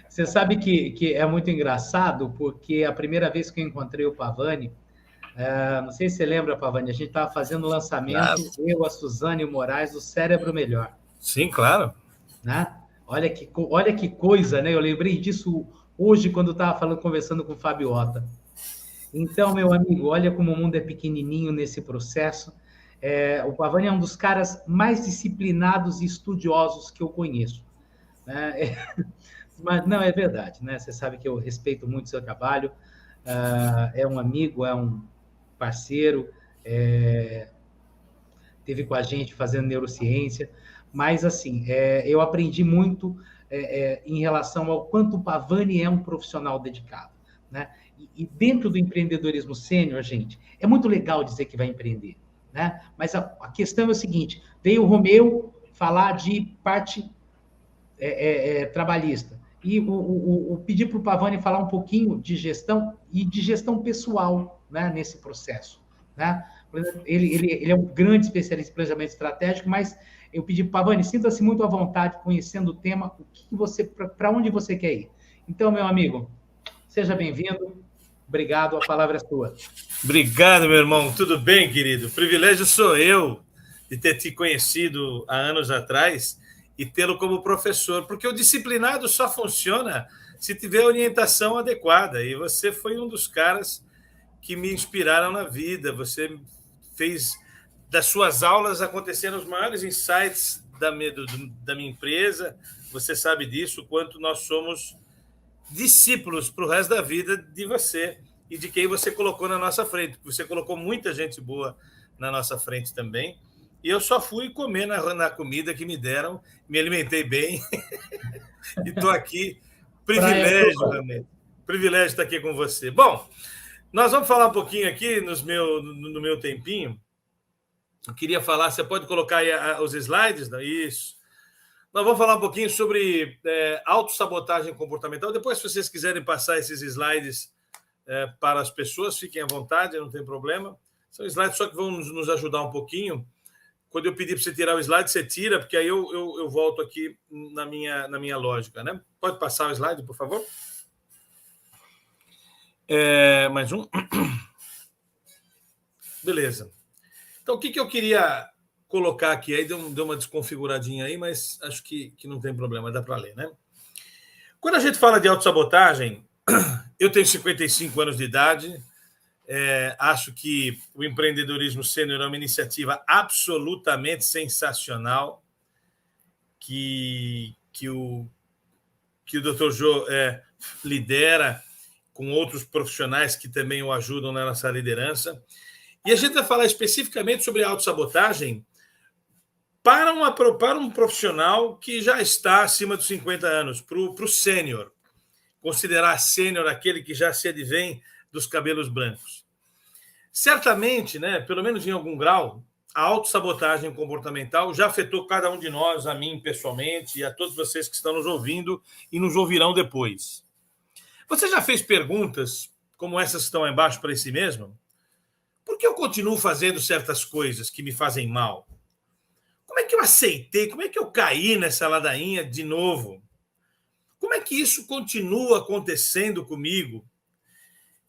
Você sabe que é muito engraçado, porque a primeira vez que eu encontrei o Pavani, não sei se você lembra, Pavani, a gente estava fazendo o Claro. lançamento, eu, a Suzane e o Moraes, do Cérebro Melhor, Sim, claro. né? Olha que coisa, né? Eu lembrei disso hoje quando estava falando, conversando com o Fábio Otta. Então, meu amigo, olha como o mundo é pequenininho nesse processo. O Pavani é um dos caras mais disciplinados e estudiosos que eu conheço, né? Mas não, é verdade, né? Você sabe que eu respeito muito o seu trabalho, é um amigo, é um parceiro, teve com a gente fazendo neurociência, mas assim, eu aprendi muito em relação ao quanto o Pavani é um profissional dedicado, né? E dentro do empreendedorismo sênior, gente, é muito legal dizer que vai empreender, né? Mas a questão é o seguinte: veio o Romeu falar de parte trabalhista. E o pedir para o Pavani falar um pouquinho de gestão e de gestão pessoal, né, nesse processo. Né? Ele é um grande especialista em planejamento estratégico, mas eu pedi para o Pavani, sinta-se muito à vontade conhecendo o tema, para onde você quer ir. Então, meu amigo, seja bem-vindo. Obrigado, a palavra é sua. Obrigado, meu irmão. Tudo bem, querido? O privilégio sou eu de ter te conhecido há anos atrás e tê-lo como professor, porque o disciplinado só funciona se tiver orientação adequada. E você foi um dos caras que me inspiraram na vida. Você fez das suas aulas acontecerem os maiores insights da minha empresa. Você sabe disso, quanto nós somos discípulos para o resto da vida de você e de quem você colocou na nossa frente. Você colocou muita gente boa na nossa frente também. E eu só fui comer na comida que me deram, me alimentei bem e estou aqui. Praia Privilégio, sua. realmente. Privilégio estar aqui com você. Bom, nós vamos falar um pouquinho aqui no meu tempinho. Eu queria falar, você pode colocar aí os slides? Não? Isso. Nós vamos falar um pouquinho sobre autossabotagem comportamental. Depois, se vocês quiserem passar esses slides para as pessoas, fiquem à vontade, não tem problema. São slides só que vão nos ajudar um pouquinho. Quando eu pedir para você tirar o slide, você tira, porque aí eu volto aqui na minha lógica. Né? Pode passar o slide, por favor? Mais um. Beleza. Então, o que eu queria colocar aqui? Aí deu uma desconfiguradinha aí, mas acho que não tem problema, dá para ler, né? Quando a gente fala de autossabotagem, eu tenho 55 anos de idade, acho que o empreendedorismo sênior é uma iniciativa absolutamente sensacional que o Dr. Jô lidera com outros profissionais que também o ajudam nessa liderança. E a gente vai falar especificamente sobre a autossabotagem para um profissional que já está acima dos 50 anos, para o sênior. Considerar sênior aquele que já se advém dos cabelos brancos. Certamente, né, pelo menos em algum grau, a autossabotagem comportamental já afetou cada um de nós, a mim pessoalmente e a todos vocês que estão nos ouvindo e nos ouvirão depois. Você já fez perguntas como essas que estão aí embaixo para si mesmo? Por que eu continuo fazendo certas coisas que me fazem mal? Como é que eu aceitei? Como é que eu caí nessa ladainha de novo? Como é que isso continua acontecendo comigo?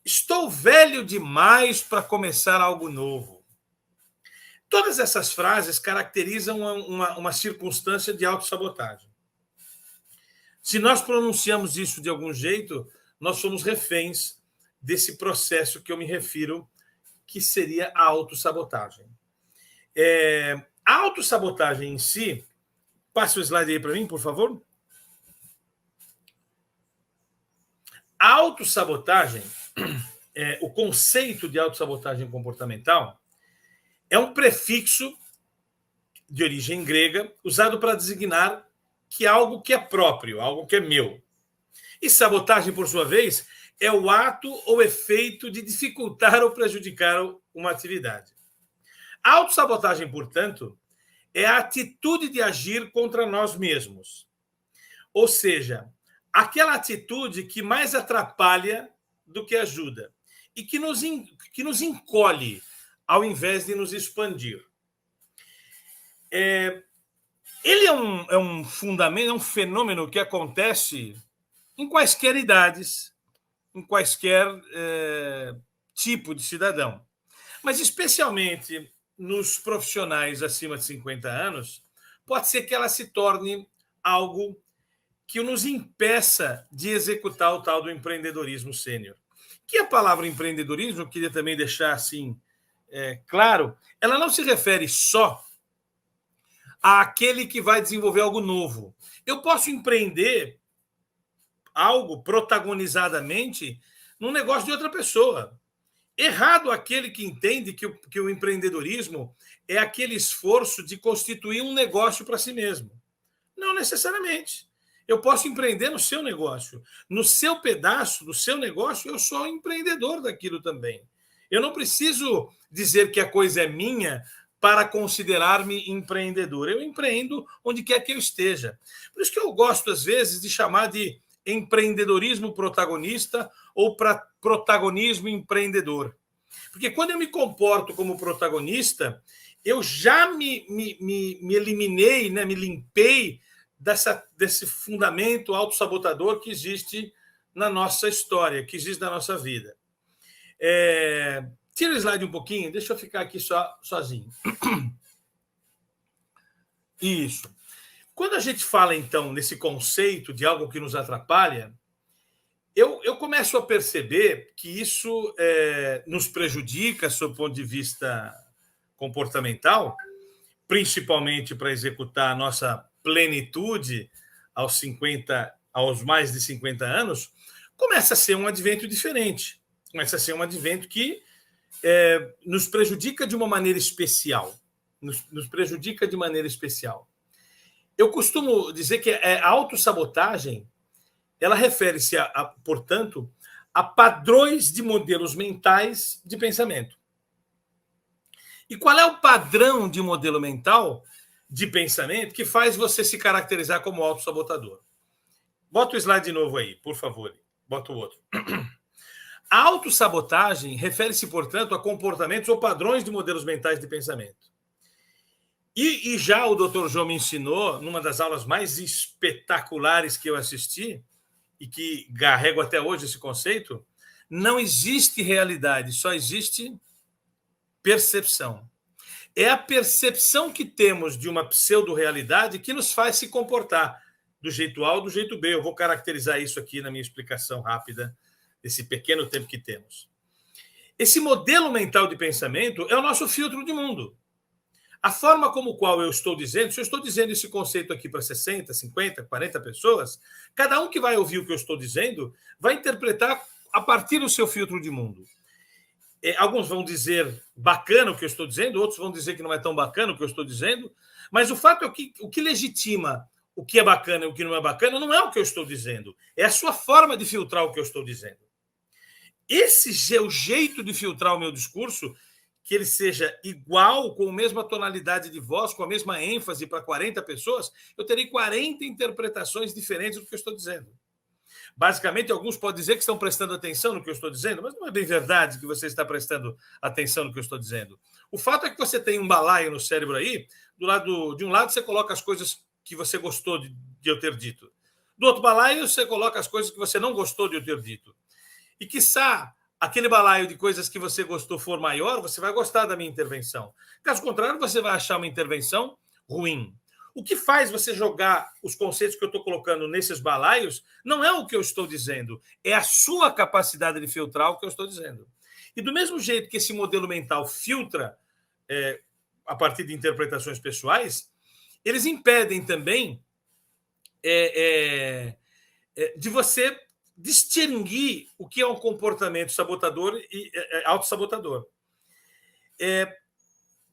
Estou velho demais para começar algo novo. Todas essas frases caracterizam uma circunstância de autossabotagem. Se nós pronunciamos isso de algum jeito, nós somos reféns desse processo que eu me refiro, que seria a autossabotagem. A autossabotagem em si, passe o slide aí para mim, por favor. A autossabotagem, o conceito de autossabotagem comportamental, é um prefixo de origem grega usado para designar que algo que é próprio, algo que é meu. E sabotagem, por sua vez, é o ato ou efeito de dificultar ou prejudicar uma atividade. A autossabotagem, portanto, é a atitude de agir contra nós mesmos. Ou seja, aquela atitude que mais atrapalha do que ajuda e que nos encolhe ao invés de nos expandir. Ele é um fundamento, é um fenômeno que acontece em quaisquer idades, em quaisquer tipo de cidadão. Mas, especialmente nos profissionais acima de 50 anos, pode ser que ela se torne algo que nos impeça de executar o tal do empreendedorismo sênior. Que a palavra empreendedorismo, eu queria também deixar assim claro, ela não se refere só àquele que vai desenvolver algo novo. Eu posso empreender algo protagonizadamente num negócio de outra pessoa. Errado aquele que entende que o empreendedorismo é aquele esforço de constituir um negócio para si mesmo. Não necessariamente. Eu posso empreender no seu negócio. No seu pedaço do seu negócio, eu sou empreendedor daquilo também. Eu não preciso dizer que a coisa é minha para considerar-me empreendedor. Eu empreendo onde quer que eu esteja. Por isso que eu gosto, às vezes, de chamar de empreendedorismo protagonista ou protagonismo empreendedor. Porque quando eu me comporto como protagonista, eu já me eliminei, né, me limpei desse fundamento autossabotador que existe na nossa história, que existe na nossa vida. Tira o slide um pouquinho, deixa eu ficar aqui sozinho. Isso. Quando a gente fala, então, nesse conceito de algo que nos atrapalha, eu começo a perceber que isso nos prejudica, sob o ponto de vista comportamental, principalmente para executar a nossa plenitude aos mais de 50 anos, começa a ser um advento diferente. Começa a ser um advento que nos prejudica de uma maneira especial. Nos prejudica de maneira especial. Eu costumo dizer que a autossabotagem ela refere-se, portanto, a padrões de modelos mentais de pensamento. E qual é o padrão de modelo mental de pensamento que faz você se caracterizar como autossabotador? Bota o slide de novo aí, por favor. Bota o outro. A autossabotagem refere-se, portanto, a comportamentos ou padrões de modelos mentais de pensamento. E já o Dr. João me ensinou, numa das aulas mais espetaculares que eu assisti, e que carrego até hoje esse conceito, não existe realidade, só existe percepção. É a percepção que temos de uma pseudo-realidade que nos faz se comportar do jeito A ou do jeito B. Eu vou caracterizar isso aqui na minha explicação rápida desse pequeno tempo que temos. Esse modelo mental de pensamento é o nosso filtro de mundo. A forma como qual eu estou dizendo, se eu estou dizendo esse conceito aqui para 60, 50, 40 pessoas, cada um que vai ouvir o que eu estou dizendo vai interpretar a partir do seu filtro de mundo. Alguns vão dizer bacana o que eu estou dizendo, outros vão dizer que não é tão bacana o que eu estou dizendo, mas o fato é que o que legitima o que é bacana e o que não é bacana não é o que eu estou dizendo, é a sua forma de filtrar o que eu estou dizendo. Esse é o jeito de filtrar o meu discurso, que ele seja igual, com a mesma tonalidade de voz, com a mesma ênfase para 40 pessoas, eu terei 40 interpretações diferentes do que eu estou dizendo. Basicamente, alguns podem dizer que estão prestando atenção no que eu estou dizendo, mas não é bem verdade que você está prestando atenção no que eu estou dizendo. O fato é que você tem um balaio no cérebro aí, de um lado você coloca as coisas que você gostou de eu ter dito. Do outro balaio, você coloca as coisas que você não gostou de eu ter dito. E, quiçá, aquele balaio de coisas que você gostou for maior, você vai gostar da minha intervenção. Caso contrário, você vai achar uma intervenção ruim. O que faz você jogar os conceitos que eu estou colocando nesses balaios não é o que eu estou dizendo, é a sua capacidade de filtrar o que eu estou dizendo. E do mesmo jeito que esse modelo mental filtra a partir de interpretações pessoais, eles impedem também de você distinguir o que é um comportamento sabotador e autossabotador.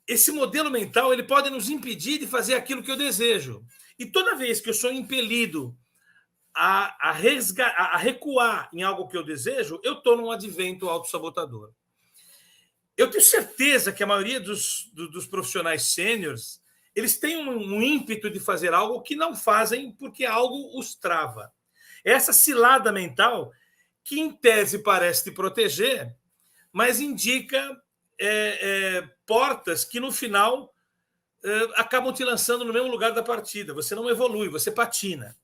Esse modelo mental ele pode nos impedir de fazer aquilo que eu desejo. E toda vez que eu sou impelido a recuar em algo que eu desejo, eu estou num advento autossabotador. Eu tenho certeza que a maioria dos profissionais sêniores eles têm um ímpeto de fazer algo que não fazem porque algo os trava. Essa cilada mental que, em tese, parece te proteger, mas indica portas que, no final, acabam te lançando no mesmo lugar da partida. Você não evolui, você patina.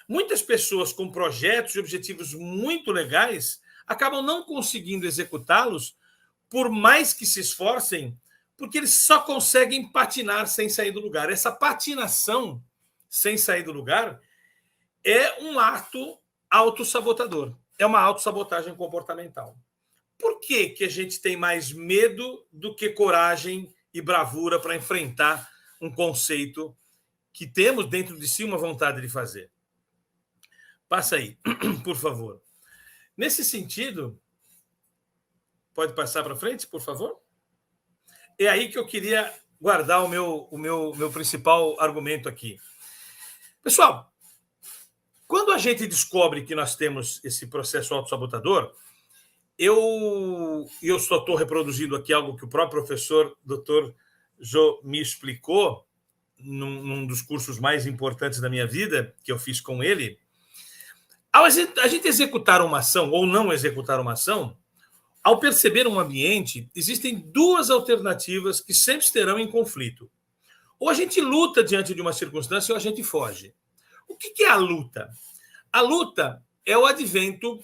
Muitas pessoas com projetos e objetivos muito legais acabam não conseguindo executá-los, por mais que se esforcem, porque eles só conseguem patinar sem sair do lugar. Essa patinação sem sair do lugar é um ato autossabotador, é uma autossabotagem comportamental. Por que, que a gente tem mais medo do que coragem e bravura para enfrentar um conceito que temos dentro de si uma vontade de fazer? Passa aí, por favor. Nesse sentido, pode passar para frente, por favor? É aí que eu queria guardar o meu principal argumento aqui. Pessoal, quando a gente descobre que nós temos esse processo autossabotador, eu só estou reproduzindo aqui algo que o próprio professor Dr. Jô me explicou num dos cursos mais importantes da minha vida, que eu fiz com ele. Ao a gente executar uma ação ou não executar uma ação, ao perceber um ambiente, existem duas alternativas que sempre estarão em conflito. Ou a gente luta diante de uma circunstância ou a gente foge. O que é a luta? A luta é o advento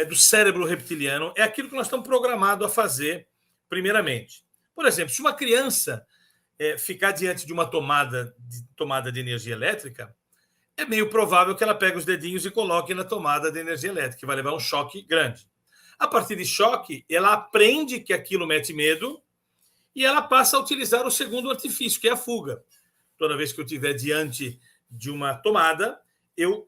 do cérebro reptiliano, é aquilo que nós estamos programados a fazer, primeiramente. Por exemplo, se uma criança ficar diante de uma tomada de energia elétrica, é meio provável que ela pegue os dedinhos e coloque na tomada de energia elétrica, que vai levar um choque grande. A partir de choque, ela aprende que aquilo mete medo e ela passa a utilizar o segundo artifício, que é a fuga. Toda vez que eu estiver diante de uma tomada, eu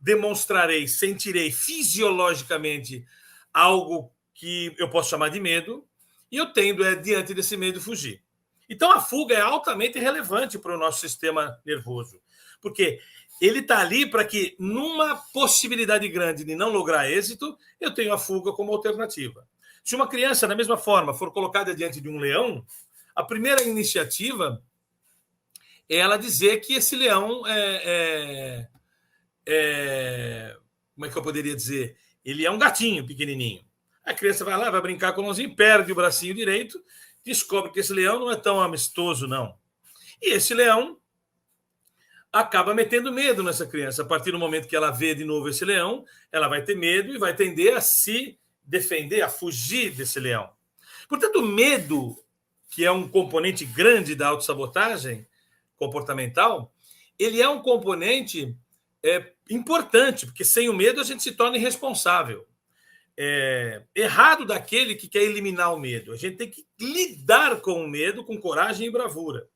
demonstrarei, sentirei fisiologicamente algo que eu posso chamar de medo e eu tendo, diante desse medo, fugir. Então, a fuga é altamente relevante para o nosso sistema nervoso, porque ele está ali para que, numa possibilidade grande de não lograr êxito, eu tenho a fuga como alternativa. Se uma criança, da mesma forma, for colocada diante de um leão, a primeira iniciativa é ela dizer que esse leão como é que eu poderia dizer? Ele é um gatinho pequenininho. A criança vai lá, vai brincar com o leãozinho, perde o bracinho direito, descobre que esse leão não é tão amistoso, não. E esse leão acaba metendo medo nessa criança. A partir do momento que ela vê de novo esse leão, ela vai ter medo e vai tender a se defender, a fugir desse leão. Portanto, o medo, que é um componente grande da autossabotagem comportamental, ele é um componente importante, porque sem o medo a gente se torna irresponsável. Errado daquele que quer eliminar o medo. A gente tem que lidar com o medo com coragem e bravura.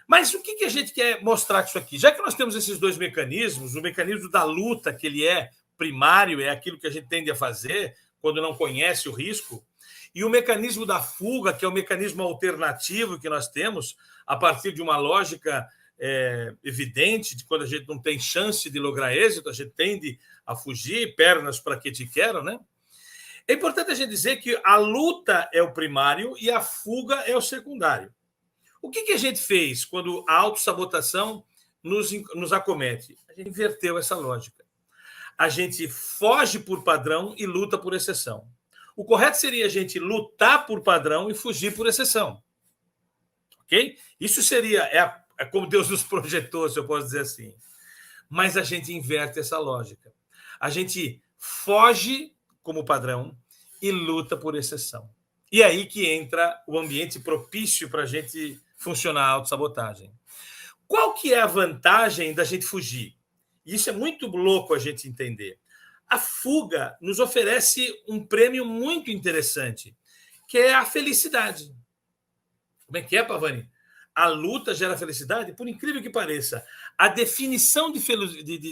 Mas o que a gente quer mostrar com isso aqui? Já que nós temos esses dois mecanismos, o mecanismo da luta, que ele é primário, é aquilo que a gente tende a fazer quando não conhece o risco, e o mecanismo da fuga, que é o mecanismo alternativo que nós temos, a partir de uma lógica evidente, de quando a gente não tem chance de lograr êxito, a gente tende a fugir, pernas para que te quero, né? É importante a gente dizer que a luta é o primário e a fuga é o secundário. O que a gente fez quando a autossabotação nos acomete? A gente inverteu essa lógica. A gente foge por padrão e luta por exceção. O correto seria a gente lutar por padrão e fugir por exceção. Ok? Isso seria, como Deus nos projetou, se eu posso dizer assim. Mas a gente inverte essa lógica. A gente foge como padrão e luta por exceção. E é aí que entra o ambiente propício para a gente funcionar a autossabotagem. Qual que é a vantagem da gente fugir? Isso é muito louco a gente entender. A fuga nos oferece um prêmio muito interessante, que é a felicidade. Como é que é, Pavani? A luta gera felicidade? Por incrível que pareça, a definição de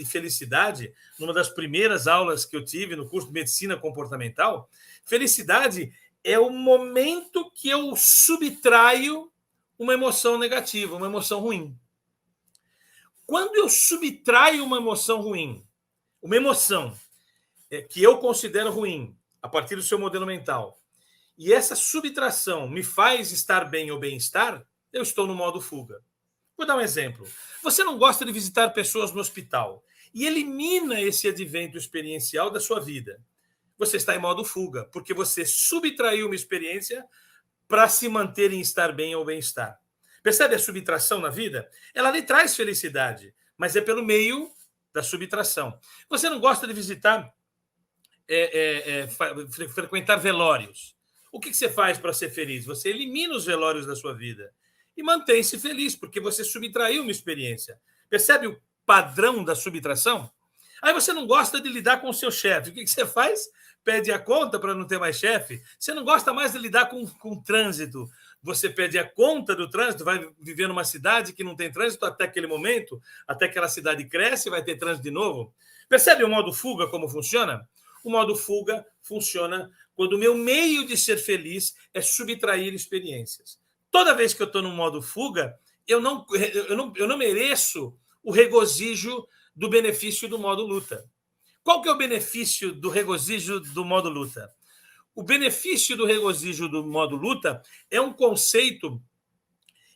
felicidade, numa das primeiras aulas que eu tive no curso de Medicina Comportamental, felicidade é o momento que eu subtraio uma emoção negativa, uma emoção ruim. Quando eu subtraio uma emoção ruim, uma emoção que eu considero ruim, a partir do seu modelo mental, e essa subtração me faz estar bem ou bem-estar, eu estou no modo fuga. Vou dar um exemplo. Você não gosta de visitar pessoas no hospital e elimina esse advento experiencial da sua vida. Você está em modo fuga, porque você subtraiu uma experiência para se manter em estar bem ou bem-estar. Percebe a subtração na vida? Ela lhe traz felicidade, mas é pelo meio da subtração. Você não gosta de visitar, frequentar velórios. O que você faz para ser feliz? Você elimina os velórios da sua vida e mantém-se feliz, porque você subtraiu uma experiência. Percebe o padrão da subtração? Aí você não gosta de lidar com o seu chefe. O que você faz? Pede a conta para não ter mais chefe. Você não gosta mais de lidar com o trânsito. Você pede a conta do trânsito, vai viver numa cidade que não tem trânsito até aquele momento, até aquela cidade cresce e vai ter trânsito de novo. Percebe o modo fuga como funciona? O modo fuga funciona quando o meu meio de ser feliz é subtrair experiências. Toda vez que eu estou no modo fuga, eu não mereço o regozijo do benefício do modo luta. Qual que é o benefício do regozijo do modo luta? O benefício do regozijo do modo luta é um conceito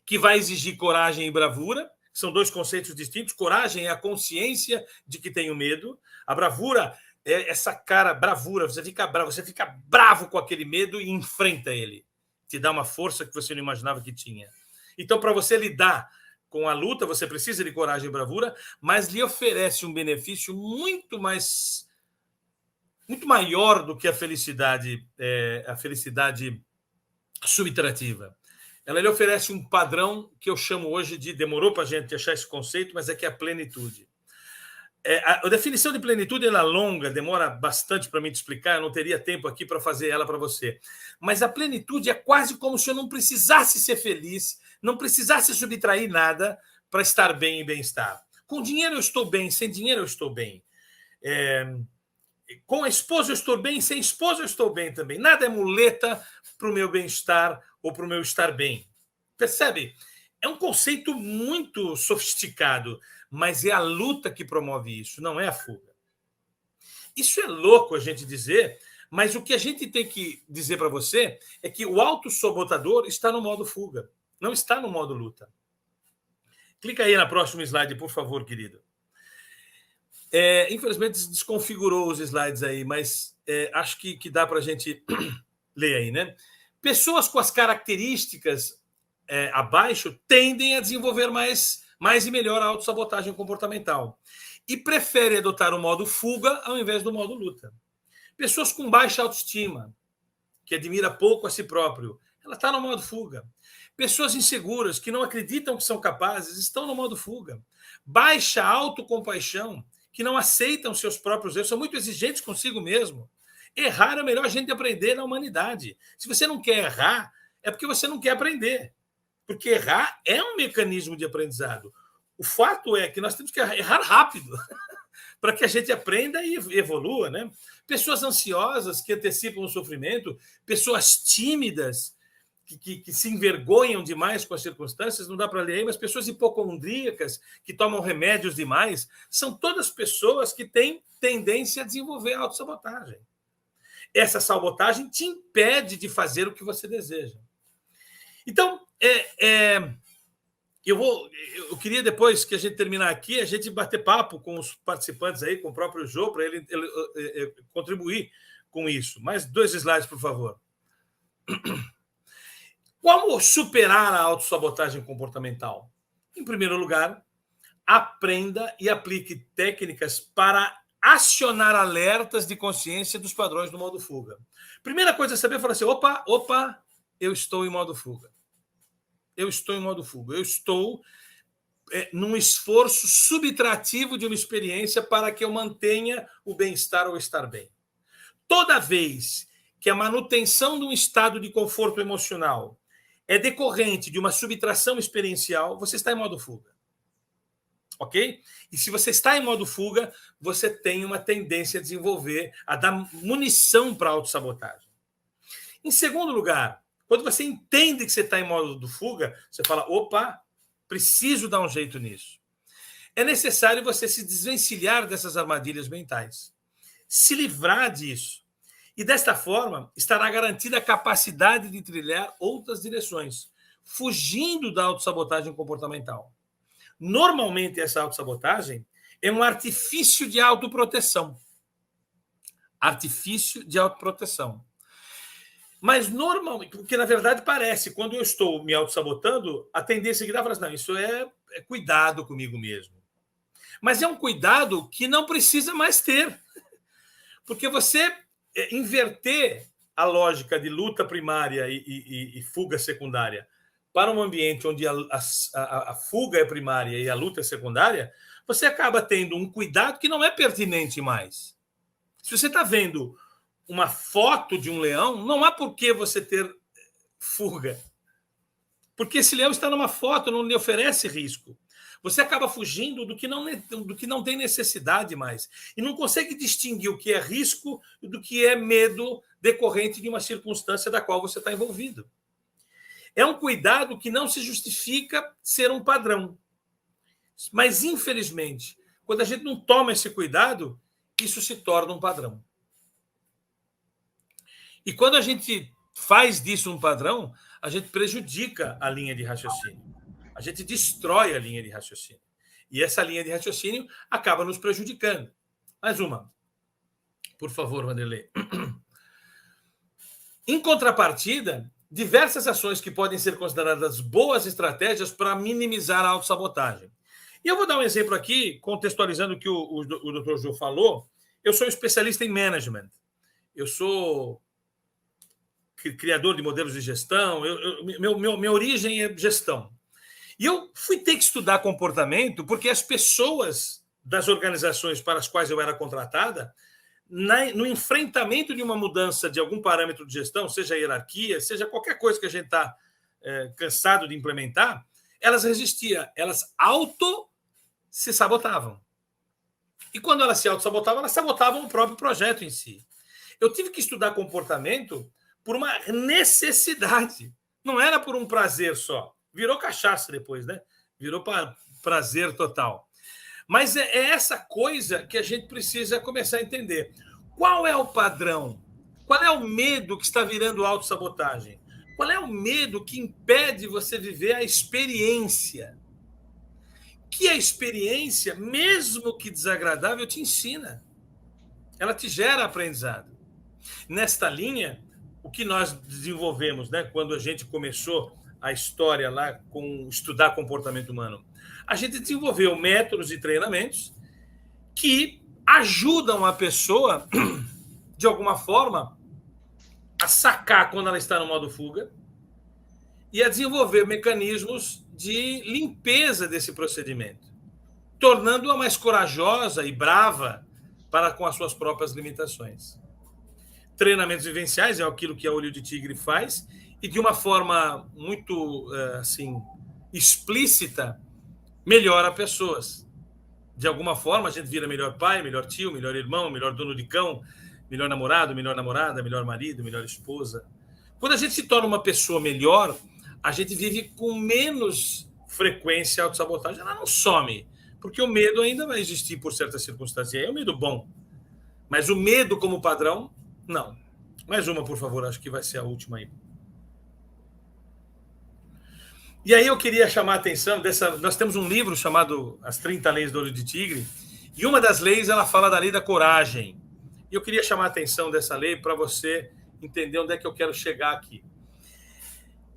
que vai exigir coragem e bravura. São dois conceitos distintos. Coragem é a consciência de que tenho medo. A bravura é essa cara, bravura. Você fica bravo com aquele medo e enfrenta ele. Te dá uma força que você não imaginava que tinha. Então, para você lidar com a luta, você precisa de coragem e bravura, mas lhe oferece um benefício muito maior do que a felicidade subtrativa. Ela lhe oferece um padrão que eu chamo hoje de, demorou para a gente achar esse conceito, mas é que é a plenitude. A definição de plenitude ela é longa, demora bastante para mim te explicar, eu não teria tempo aqui para fazer ela para você. Mas a plenitude é quase como se eu não precisasse ser feliz, não precisasse subtrair nada para estar bem e bem-estar. Com dinheiro eu estou bem, sem dinheiro eu estou bem. Com a esposa eu estou bem, sem esposa eu estou bem também. Nada é muleta para o meu bem-estar ou para o meu estar bem. Percebe? É um conceito muito sofisticado, mas é a luta que promove isso, não é a fuga. Isso é louco a gente dizer, mas o que a gente tem que dizer para você é que o autossabotador está no modo fuga, não está no modo luta. Clica aí na próxima slide, por favor, querido. Infelizmente, desconfigurou os slides aí, mas acho que dá para a gente ler aí, né? Pessoas com as características abaixo tendem a desenvolver mais e melhor a autossabotagem comportamental e preferem adotar o modo fuga ao invés do modo luta. Pessoas com baixa autoestima, que admira pouco a si próprio, ela está no modo fuga. Pessoas inseguras, que não acreditam que são capazes, estão no modo fuga. Baixa autocompaixão, que não aceitam seus próprios erros, são muito exigentes consigo mesmo. Errar é o melhor jeito de aprender na humanidade. Se você não quer errar, é porque você não quer aprender. Porque errar é um mecanismo de aprendizado. O fato é que nós temos que errar rápido para que a gente aprenda e evolua, né? Pessoas ansiosas que antecipam o sofrimento, pessoas tímidas que se envergonham demais com as circunstâncias, não dá para ler aí, mas pessoas hipocondríacas que tomam remédios demais, são todas pessoas que têm tendência a desenvolver a autossabotagem. Essa sabotagem te impede de fazer o que você deseja. Então, eu queria, depois que a gente terminar aqui, a gente bater papo com os participantes aí, com o próprio Jô, para ele contribuir com isso. Mais 2 slides, por favor. Como superar a autossabotagem comportamental? Em primeiro lugar, aprenda e aplique técnicas para acionar alertas de consciência dos padrões do modo fuga. Primeira coisa é saber falar assim, opa, eu estou em modo fuga. Eu estou em modo fuga. Eu estou num esforço subtrativo de uma experiência para que eu mantenha o bem-estar ou estar bem. Toda vez que a manutenção de um estado de conforto emocional é decorrente de uma subtração experiencial, você está em modo fuga. Ok? E se você está em modo fuga, você tem uma tendência a desenvolver, a dar munição para a autossabotagem. Em segundo lugar, quando você entende que você está em modo de fuga, você fala, opa, preciso dar um jeito nisso. É necessário você se desvencilhar dessas armadilhas mentais, se livrar disso. E desta forma, estará garantida a capacidade de trilhar outras direções, fugindo da autossabotagem comportamental. Normalmente, essa autossabotagem é um artifício de autoproteção. Artifício de autoproteção. Mas normalmente, porque na verdade parece, quando eu estou me autossabotando, a tendência que dá é falar assim, não, isso é cuidado comigo mesmo. Mas é um cuidado que não precisa mais ter. Porque você inverter a lógica de luta primária e fuga secundária para um ambiente onde a fuga é primária e a luta é secundária, você acaba tendo um cuidado que não é pertinente mais. Se você está vendo uma foto de um leão, não há por que você ter fuga. Porque esse leão está numa foto, não lhe oferece risco. Você acaba fugindo do que não tem necessidade mais. E não consegue distinguir o que é risco do que é medo decorrente de uma circunstância da qual você está envolvido. É um cuidado que não se justifica ser um padrão. Mas, infelizmente, quando a gente não toma esse cuidado, isso se torna um padrão. E quando a gente faz disso um padrão, a gente prejudica a linha de raciocínio. A gente destrói a linha de raciocínio. E essa linha de raciocínio acaba nos prejudicando. Mais uma. Por favor, Vanderlei. Em contrapartida, diversas ações que podem ser consideradas boas estratégias para minimizar a autossabotagem. E eu vou dar um exemplo aqui, contextualizando o que o Dr. Jô falou. Eu sou especialista em management. Eu sou criador de modelos de gestão. Minha origem é gestão. E eu fui ter que estudar comportamento porque as pessoas das organizações para as quais eu era contratada, no enfrentamento de uma mudança de algum parâmetro de gestão, seja hierarquia, seja qualquer coisa que a gente está cansado de implementar, elas resistiam, elas se sabotavam. E quando elas se auto-sabotavam, elas sabotavam o próprio projeto em si. Eu tive que estudar comportamento por uma necessidade, não era por um prazer só. Virou cachaça depois, né? Virou prazer total. Mas é essa coisa que a gente precisa começar a entender. Qual é o padrão? Qual é o medo que está virando autossabotagem? Qual é o medo que impede você viver a experiência? Que a experiência, mesmo que desagradável, te ensina. Ela te gera aprendizado. Nesta linha, o que nós desenvolvemos, né, quando a gente começou a história lá com estudar comportamento humano, a gente desenvolveu métodos e treinamentos que ajudam a pessoa, de alguma forma, a sacar quando ela está no modo fuga e a desenvolver mecanismos de limpeza desse procedimento, tornando-a mais corajosa e brava para com as suas próprias limitações. Treinamentos vivenciais é aquilo que a Olho de Tigre faz e de uma forma muito assim, explícita, melhora pessoas. De alguma forma, a gente vira melhor pai, melhor tio, melhor irmão, melhor dono de cão, melhor namorado, melhor namorada, melhor marido, melhor esposa. Quando a gente se torna uma pessoa melhor, a gente vive com menos frequência a autossabotagem. Ela não some, porque o medo ainda vai existir por certas circunstâncias. É um medo bom. Mas o medo como padrão, não. Mais uma, por favor, acho que vai ser a última aí. E aí eu queria chamar a atenção dessa... Nós temos um livro chamado As 30 Leis do Olho de Tigre, e uma das leis, ela fala da lei da coragem. E eu queria chamar a atenção dessa lei para você entender onde é que eu quero chegar aqui.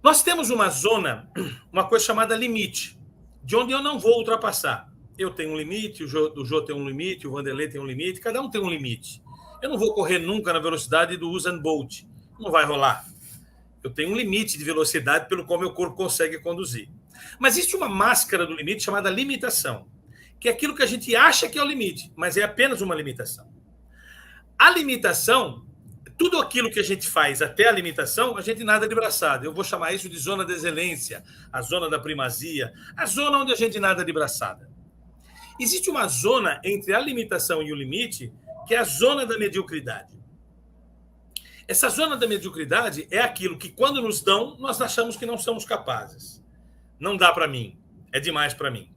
Nós temos uma zona, uma coisa chamada limite, de onde eu não vou ultrapassar. Eu tenho um limite, o Jô tem um limite, o Vanderlei tem um limite, cada um tem um limite. Eu não vou correr nunca na velocidade do Usain Bolt. Não vai rolar. Eu tenho um limite de velocidade pelo qual meu corpo consegue conduzir. Mas existe uma máscara do limite chamada limitação, que é aquilo que a gente acha que é o limite, mas é apenas uma limitação. A limitação, tudo aquilo que a gente faz até a limitação, a gente nada de braçada. Eu vou chamar isso de zona de excelência, a zona da primazia, a zona onde a gente nada de braçada. Existe uma zona entre a limitação e o limite, que é a zona da mediocridade. Essa zona da mediocridade é aquilo que, quando nos dão, nós achamos que não somos capazes. Não dá para mim. É demais para mim.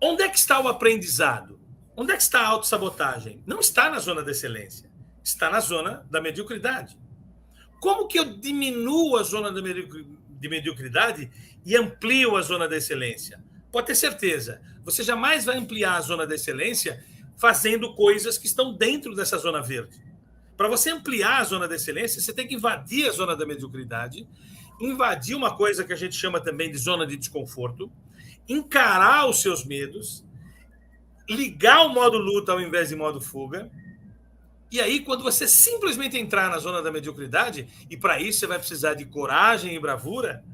Onde é que está o aprendizado? Onde é que está a autossabotagem? Não está na zona da excelência. Está na zona da mediocridade. Como que eu diminuo a zona de mediocridade e amplio a zona da excelência? Pode ter certeza. Você jamais vai ampliar a zona da excelência fazendo coisas que estão dentro dessa zona verde. Para você ampliar a zona da excelência, você tem que invadir a zona da mediocridade, invadir uma coisa que a gente chama também de zona de desconforto, encarar os seus medos, ligar o modo luta ao invés de modo fuga. E aí, quando você simplesmente entrar na zona da mediocridade, e para isso você vai precisar de coragem e bravura,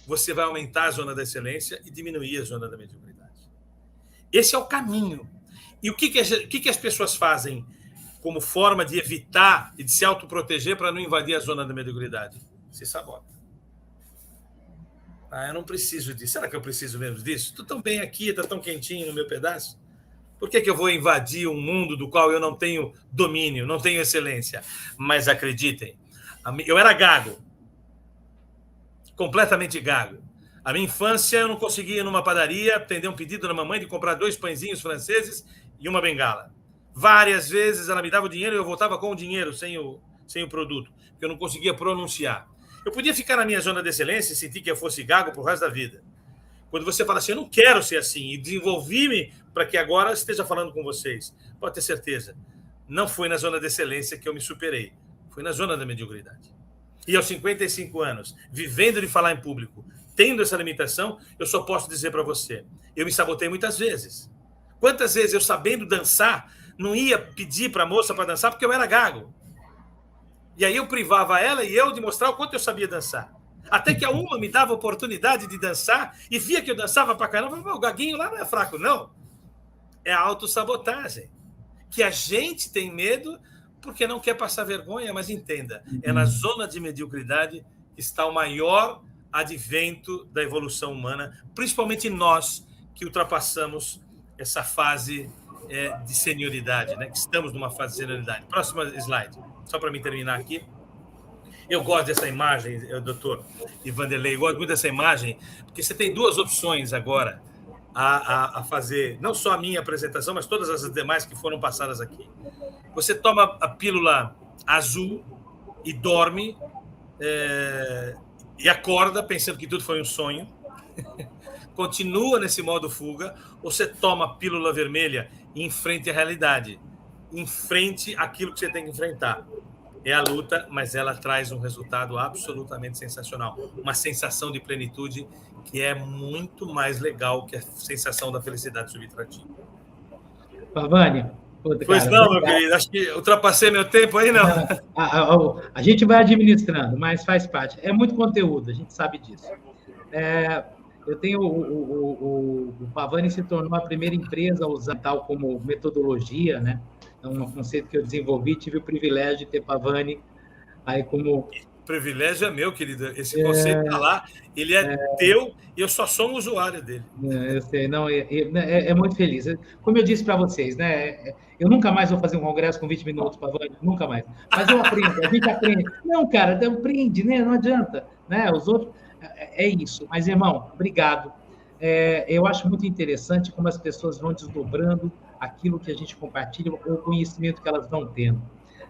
você vai aumentar a zona da excelência e diminuir a zona da mediocridade. Esse é o caminho. E o que as pessoas fazem como forma de evitar e de se autoproteger para não invadir a zona da mediocridade? Se sabota. Eu não preciso disso. Será que eu preciso mesmo disso? Estou tão bem aqui, está tão quentinho no meu pedaço. Por que eu vou invadir um mundo do qual eu não tenho domínio, não tenho excelência? Mas acreditem, eu era gago. Completamente gago. A minha infância, eu não conseguia ir numa padaria, atender um pedido da mamãe de comprar 2 pãezinhos franceses e uma bengala. Várias vezes ela me dava o dinheiro e eu voltava com o dinheiro, sem o produto, porque eu não conseguia pronunciar. Eu podia ficar na minha zona de excelência e sentir que eu fosse gago pro resto da vida. Quando você fala assim, eu não quero ser assim, e desenvolvi-me para que agora esteja falando com vocês, pode ter certeza, não foi na zona de excelência que eu me superei, foi na zona da mediocridade. E aos 55 anos, vivendo de falar em público, tendo essa limitação, eu só posso dizer para você, eu me sabotei muitas vezes. Quantas vezes eu, sabendo dançar, não ia pedir para a moça para dançar porque eu era gago. E aí eu privava ela e eu de mostrar o quanto eu sabia dançar. Até que a uma me dava a oportunidade de dançar e via que eu dançava pra caramba. O gaguinho lá não é fraco, não. É a autossabotagem. Que a gente tem medo porque não quer passar vergonha, mas entenda, é na zona de mediocridade que está o maior advento da evolução humana, principalmente nós que ultrapassamos essa fase de senioridade, né? Que estamos numa fase de senioridade. Próxima slide, só para me terminar aqui. Eu gosto dessa imagem, doutor Ivanderlei, eu gosto muito dessa imagem, porque você tem 2 opções agora a fazer, não só a minha apresentação, mas todas as demais que foram passadas aqui. Você toma a pílula azul e dorme, e acorda pensando que tudo foi um sonho, continua nesse modo fuga, ou você toma a pílula vermelha e enfrenta a realidade, enfrente aquilo que você tem que enfrentar. É a luta, mas ela traz um resultado absolutamente sensacional. Uma sensação de plenitude que é muito mais legal que a sensação da felicidade subtrativa. Pavani. Pois não, meu querido. Acho que ultrapassei meu tempo aí, não. A gente vai administrando, mas faz parte. É muito conteúdo, a gente sabe disso. Eu tenho o Pavani se tornou a primeira empresa a usar tal como metodologia, né? É um conceito que eu desenvolvi, tive o privilégio de ter Pavani aí como... O privilégio é meu, querido. Esse conceito está lá, ele é teu e eu só sou um usuário dele. Eu sei, não, é muito feliz. Como eu disse para vocês, né? Eu nunca mais vou fazer um congresso com 20 minutos, Pavani, nunca mais. Mas eu aprendo, a gente aprende. Não, cara, aprende, né? Não adianta, né? Os outros... É isso. Mas, irmão, obrigado. Eu acho muito interessante como as pessoas vão desdobrando aquilo que a gente compartilha, o conhecimento que elas vão tendo.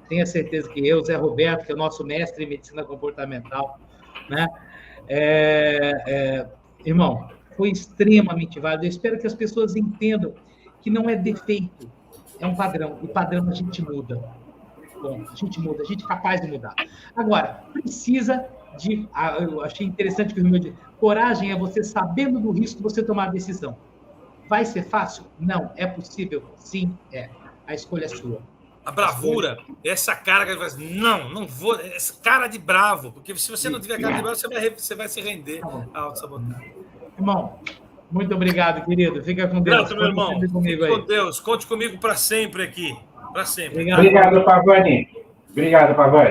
Tenha certeza que eu, Zé Roberto, que é o nosso mestre em medicina comportamental, né? Irmão, foi extremamente válido. Eu espero que as pessoas entendam que não é defeito, é um padrão. E padrão a gente muda. Bom, a gente muda, a gente é capaz de mudar. Agora, precisa de... Eu achei interessante que o meu disse, coragem é você, sabendo do risco, você tomar a decisão. Vai ser fácil? Não. É possível? Sim, é. A escolha é sua. A bravura, essa cara que você fala, não vou, essa cara de bravo, porque se você não tiver cara de bravo, você vai se render à autossabotagem. Irmão, muito obrigado, querido. Fica com Deus. Grato, meu irmão. Fica com Deus. Conte comigo para sempre aqui. Para sempre. Obrigado, Pavani. Obrigado, Pavani.